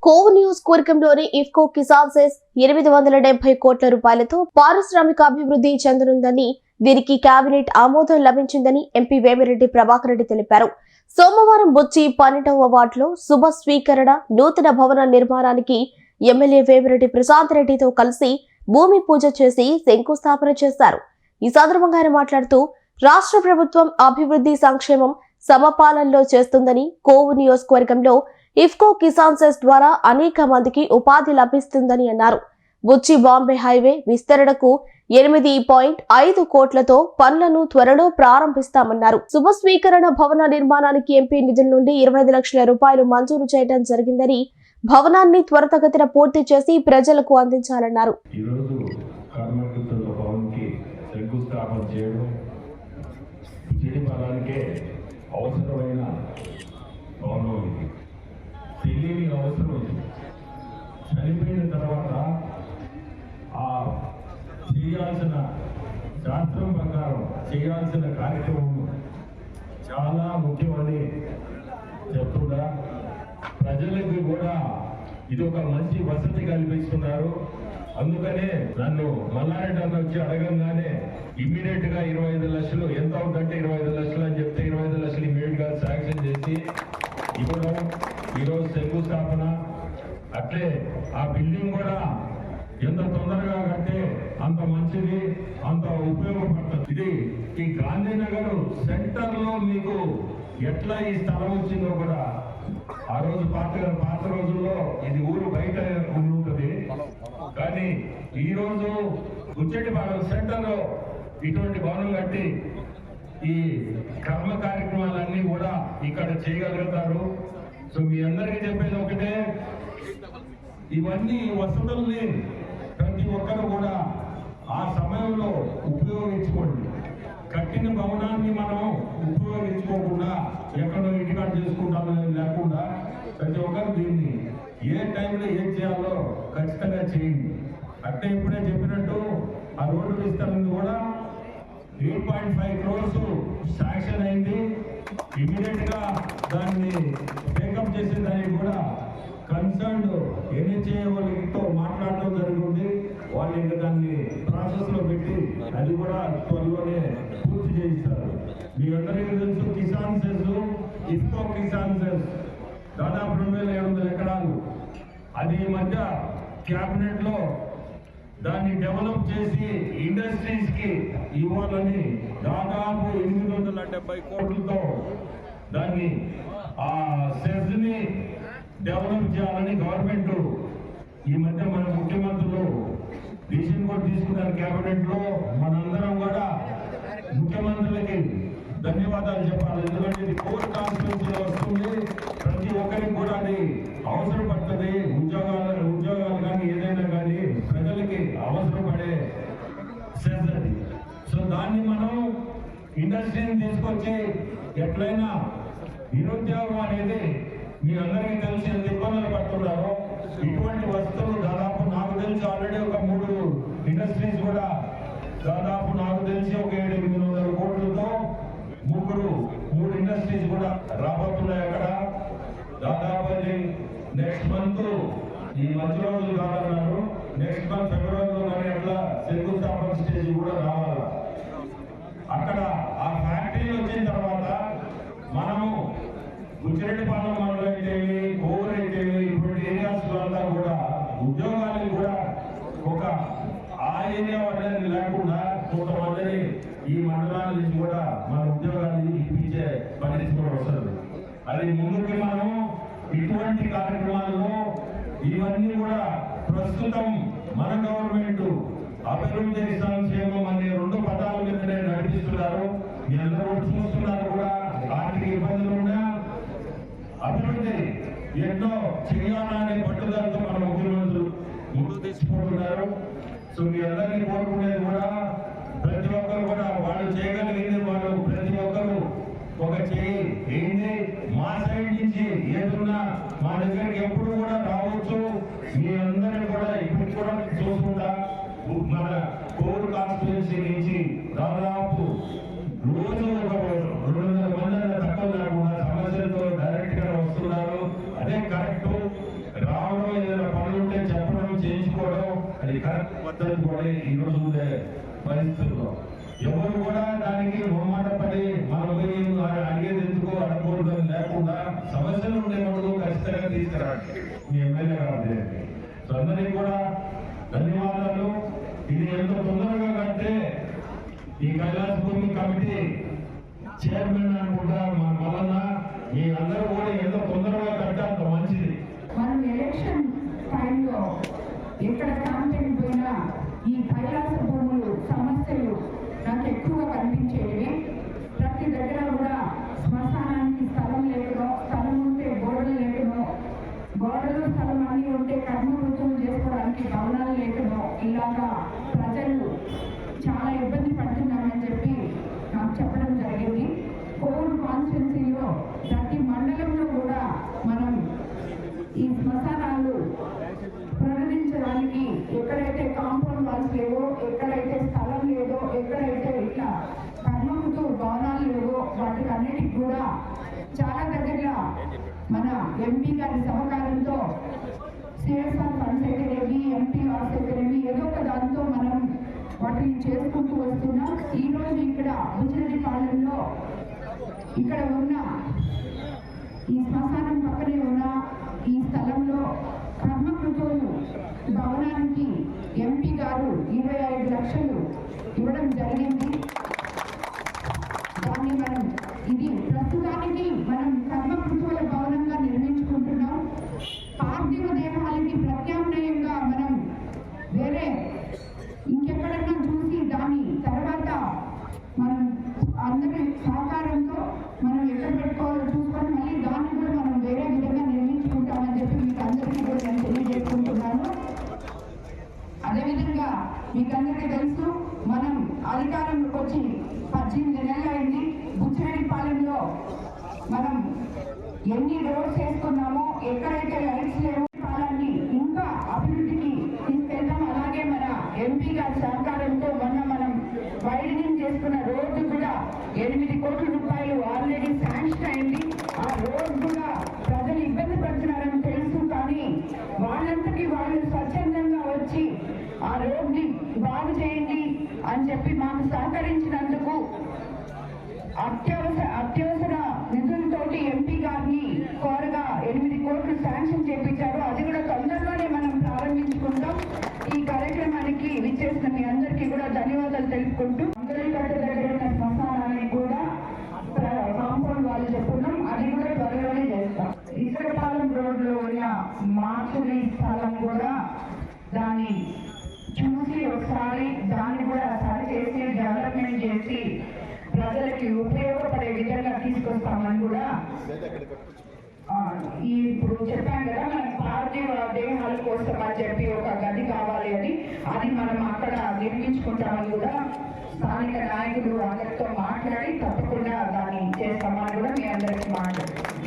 కోవు నియోజకవర్గంలోని ఇఫ్కో కిసాన్ సెస్ 870 కోట్ల రూపాయలతో పారిశ్రామిక అభివృద్ధి చెందనుందని, దీనికి కేబినెట్ ఆమోదం లభించిందని ఎంపీ వేమిరెడ్డి ప్రభాకర్ రెడ్డి తెలిపారు. సోమవారం బుచ్చి 12వ వార్డులో శుభ స్వీకరణ నూతన భవన నిర్మాణానికి ఎమ్మెల్యే వేమిరెడ్డి ప్రశాంత్ రెడ్డితో కలిసి భూమి పూజ చేసి శంకుస్థాపన చేశారు. ఈ సందర్భంగా ఆయన మాట్లాడుతూ, రాష్ట్ర ప్రభుత్వం అభివృద్ధి సంక్షేమం సమపాలనలో చేస్తుందని, కోవు నియోజకవర్గంలో ఇఫ్కో కిసాన్ సెస్ ద్వారా అనేక మందికి ఉపాధి లభిస్తుందని అన్నారు. బుచ్చి బాంబే హైవే విస్తరణకు 8.5 కోట్లతో పనులను త్వరలో ప్రారంభిస్తామన్నారు. శుభ స్వీకరణ భవన నిర్మాణానికి ఎంపీ నిధుల నుండి 25 లక్షల రూపాయలు మంజూరు చేయడం జరిగిందని, భవనాన్ని త్వరితగతిన పూర్తి చేసి ప్రజలకు అందించాలన్నారు. అవసరమైన భవనం ఇది. తెలియని అవసరం ఇది. చనిపోయిన తర్వాత ఆ చేయాల్సిన శాస్త్రం ప్రకారం చేయాల్సిన కార్యక్రమం చాలా ముఖ్యమని చెప్తుందా. ప్రజలకు కూడా ఇది ఒక మంచి వసతి కల్పిస్తున్నారు. అందుకనే నన్ను మల్లారెడ్డి అన్న వచ్చి అడగంగానే ఇమ్మీడియట్ గా 25 లక్షలు ఎంత అవుతుందంటే 25 లక్షలు అని చెప్తే 25 లక్షలు ఇమ్మీడియట్ గా శాంక్షన్ చేసి ఇవ్వడం, ఈరోజు శంకుస్థాపన. అట్లే ఆ బిల్డింగ్ కూడా ఎంత తొందరగా కట్టే అంత మంచిది, అంత ఉపయోగపడుతుంది. ఇది ఈ గాంధీనగర్ సెంటర్ లో మీకు ఎట్లా ఈ స్థలం వచ్చిందో కూడా ఆ రోజు పాత రోజుల్లో ఇది ఊరు బయట ఉంటుంది. కానీ ఈ రోజు గుచ్చెట్టిపాలెం సెంటర్ లో ఇటువంటి భవనం కట్టి ఈ కర్మ కార్యక్రమాలన్నీ కూడా ఇక్కడ చేయగలుగుతారు. సో మీ అందరికీ చెప్పేది ఒకటే, ఇవన్నీ వసతుల్ని ప్రతి ఒక్కరు కూడా ఆ సమయంలో ఉపయోగించుకోండి. కట్టిన భవనాన్ని మనం ఉపయోగించుకోకుండా ఎక్కడో ఇంటికాడ చేసుకుంటాం లేకుండా ప్రతి ఒక్కరు దీన్ని ఏ టైంలో ఏం చేయాలో ఖచ్చితంగా చేయండి. అంటే ఇప్పుడే చెప్పినట్టు ఆ రోడ్డు విస్తరణ కూడా 8.5 crores శాంక్షన్ అయింది. ఇమీడియట్ గా దాన్ని టేకప్ చేసే దానికి కూడా కన్సర్న్డ్ ఎన్హెచ్ఏ వాళ్ళతో మాట్లాడడం జరిగింది. వాళ్ళు ఇంకా దాన్ని ప్రాసెస్ లో పెట్టి అది కూడా త్వరలోనే పూర్తి చేయిస్తారు. మీ అందరికీ తెలుసు, కిసాన్ సెస్ ఇఫ్కో కిసాన్ సెస్ దాదాపు 2700 ఎకరాలు. అది ఈ మధ్య క్యాబినెట్ లో దాన్ని డెవలప్ చేసి ఇండస్ట్రీస్ కి ఇవ్వాలని దాదాపు 870 కోట్లతో దాన్ని ఆ సెస్ ని డెవలప్ చేయాలని గవర్నమెంట్ ఈ మధ్య మన ముఖ్యమంత్రులు డిసిషన్ కూడా తీసుకున్నారు క్యాబినెట్ లో. మనందరం కూడా ముఖ్యమంత్రులకి ధన్యవాదాలు చెప్పాలి. ఎందుకంటే ఇది కోర్ కాన్స్టిట్యూన్సీలో వస్తుంది. ప్రతి ఒక్కరికి కూడా అది అవసరపడుతుంది. ఉద్యోగాలు కానీ ఏదైనా కానీ ప్రజలకి అవసరపడే సెస్ అది. సో దాన్ని మనం ఇండస్ట్రీని తీసుకొచ్చి ఎట్లయినా నిరుద్యోగం అనేది మీ అందరికీ తెలిసి ఎంత ఇబ్బందులు పడుతున్నారు. ఇటువంటి వస్తువులు దాదాపు నాకు తెలిసి ఆల్రెడీ ఒక 3 ఇండస్ట్రీస్ కూడా దాదాపు నాకు తెలిసి ఒక 700-800 కోట్లతో 3 ఇండస్ట్రీస్ కూడా రాబోతున్నాయి. అక్కడ దాదాపు నెక్స్ట్ మంత్ ఈ మధ్య రోజులు కాదన్నారు, నెక్స్ట్ మంత్ ఫిబ్రవరిలో కానీ అట్లా శంకుస్థాపన స్టేజ్ కూడా రావాలి. అక్కడ ఆ ఫ్యాక్టరీ వచ్చిన తర్వాత మనము గుచ్చిరెడ్డిపాలెం మండలం అయితేవి, కోవూరు అయితేవి, ఇటువంటి ఏరియాస్ అంతా కూడా ఉద్యోగాలకు కూడా ఒక ఆ ఏరియా వాళ్ళని లేకుండా కొంతమందిని ఈ మండలాల నుంచి కూడా మన ఉద్యోగాన్ని ఇప్పించే పరిస్థితి కూడా వస్తుంది. అది ముందుకి మనం ఇటువంటి కార్యక్రమాల్లో ఇవన్నీ కూడా ప్రస్తుతం మన గవర్నమెంట్ అభివృద్ధి సంక్షేమం అనే 2 పదాల మీదనే నడిపిస్తున్నారు. మీ అందరూ చూస్తున్నారు కూడా. ఆర్థిక ఇబ్బందులు ఉన్నా అభివృద్ధి ఎన్నో చేయాలనే పట్టుదలతో మన ముఖ్యమంత్రులు ముందు తీసుకుంటున్నారు. సో మీ అందరినీ కోరుకునేది కూడా ప్రతి ఒక్కరు కూడా వాళ్ళు చేయగలిగింది వాళ్ళు ప్రతి ఒక్కరు ఒక చేయి ఏంటి మా సైడ్ నుంచి ఏదున్నా మా దగ్గరికి ఎప్పుడు కూడా రావచ్చు. మీ అందరినీ కూడా ఇప్పుడు కూడా చూసుకుంటా మన కోర్ కాన్స్టిట్యున్సీ నుంచి దాదాపు రోజు ఒక 200 మంది తక్కువ లేకుండా సమస్యలతో డైరెక్ట్ గా వస్తున్నారు. అదే కరెక్ట్ రావడం పద్ధతి పడి ఈరోజు ఉండే పరిస్థితుల్లో ఎవరు కూడా దానికి మొహమాట పడి మన పోయి అడిగేది ఎందుకు అడగకూడదు లేకుండా సమస్యలు ఉండే వాళ్ళు ఖచ్చితంగా తీసుకురాండి మీ ఎమ్మెల్యే గారు. సో అందరికీ కూడా ధన్యవాదాలు. ఇది ఎంత తొందరగా కడితే ఈ కైలాసభూమి కమిటీ చైర్మన్ అనుకుంటా మన వలన మీ అందరూ కూడా ఎంత తొందరగా కడితే అంత మంచిది. మనం ఎలక్షన్ టైంలో ఎక్కడ క్యాంపెయిన్ పోయినా ఈ కైలాస భూములు సమస్యలు నాకు ఎక్కువగా కనిపించేవి. ప్రతి దగ్గర కూడా శ్మశానానికి స్థలం లేకనో, స్థలం ఉంటే గోడలు లేకనో, గోడలు స్థలం అన్నీ ఉంటే కర్మవృత్తులు చేసుకోవడానికి భవనాలు లేకనో ఇలాగా ప్రజలు చాలా ఇబ్బంది పడుతున్నారని చెప్పి నాకు చెప్పడం జరిగింది. కోవిడ్ కాన్స్టిట్యున్సీలో ప్రతి మండలంలో కూడా మనం ఈ శ్మశానాలు పునరుద్ధరించడానికి ఎక్కడైతే కాంపౌండ్ వాల్స్ లేవో, ఎక్కడైతే స్థలం లేదో, ఎక్కడైతే ఇట్లా కర్మకుతూ భవనాలు లేవో వాటికి అన్నిటికి కూడా చాలా దగ్గర మన ఎంపీ గారి సహకారంతో సిఎస్ఆర్ ఫండ్స్ అయితేనేవి, ఎంపీ వార్స్ అయితేనేవి ఏదో ఒక దాంతో మనం వాటిని చేసుకుంటూ వస్తున్నాం. ఈరోజు ఇక్కడ బుచ్చిరెడ్డిపాలెంలో ఇక్కడ ఉన్న ఈ శ్మశానం పక్కనే ఉన్న ఈ స్థలంలో కర్మకృతులు భవనానికి ఎంపీ గారు 25 లక్షలు ఇవ్వడం జరిగింది. దాన్ని మనం ఇది ప్రస్తుతానికి మనం కర్మకృతుల భవనంగా నిర్మించుకుంటున్నాం. పార్థివ దేహాలకి ప్రత్యామ్నాయంగా మనం వేరే ఇంకెక్కడన్నా చూసి దాని తర్వాత మనం అందరి సహకారంతో మనం ఎక్కడ పెట్టుకోవాలో చూసుకొని మళ్ళీ దాన్ని కూడా మనం వేరే విధంగా నిర్మించుకుంటామని చెప్పి మీకు అందరికీ కూడా నేను తెలియజేసుకుంటున్నాను. అదేవిధంగా మీకు అందరికీ తెలుసు, మనం అధికారంలోకి వచ్చి 18 నెలలు అయింది. బుచ్చిరెడ్డిపాలెంలో మనం ఎన్ని రోడ్స్ వేసుకున్నామో, ఎక్కడైతే లైట్స్ లేవో పాలన్ని ఇంకా అభివృద్ధికి తీసుకెళ్తాం. అలాగే మన ఎంపీ గారి సహకారంతో మొన్న మనం వైడనింగ్ చేసుకున్న రోడ్డు కూడా 8 కోట్ల రూపాయలు ఆల్రెడీ శాంక్షన్ అయింది. ఆ రోడ్ కూడా ప్రజలు ఇబ్బంది పడుతున్నారని తెలుసు, కానీ వాళ్ళంతకీ వాళ్ళు స్వచ్ఛందంగా వచ్చి ఆ రోడ్ని బాగు చేయండి అని చెప్పి మాకు సహకరించినందుకు అత్యవసర నిధులతోటి ఎంపీ గారిని కోరగా 8 కోట్లు శాంక్షన్ చేపించారు. అది కూడా తొందరలోనే మనం ప్రారంభించుకుంటాం. ఈ కార్యక్రమానికి విచ్చేసిన మీ అందరికీ కూడా ధన్యవాదాలు తెలుపుకుంటూ, అందరికట్ట దగ్గర ఉన్న శ్మశానానికి కూడా కాంపౌండ్ వాళ్ళు చెప్పుకున్నాం, అది కూడా త్వరలోనే చేస్తాం. ఇసుకపాలెం రోడ్ లో ఉన్న మార్చుని స్థలం కూడా దాన్ని చూసి ఒకసారి దాన్ని కూడా సరి చేసి డెవలప్మెంట్ చేసి ప్రజలకి ఉపయోగపడే విధంగా తీసుకొస్తామని కూడా ఇప్పుడు చెప్పాం కదా, మన పార్థివ దేహాల కోసం అని చెప్పి ఒక గది కావాలి అని, అది మనం అక్కడ నిర్మించుకుంటామని కూడా స్థానిక నాయకులు అందరితో మాట్లాడి తప్పకుండా దాన్ని చేస్తామని కూడా మీ అందరికీ మాట్లాడుతున్నాం.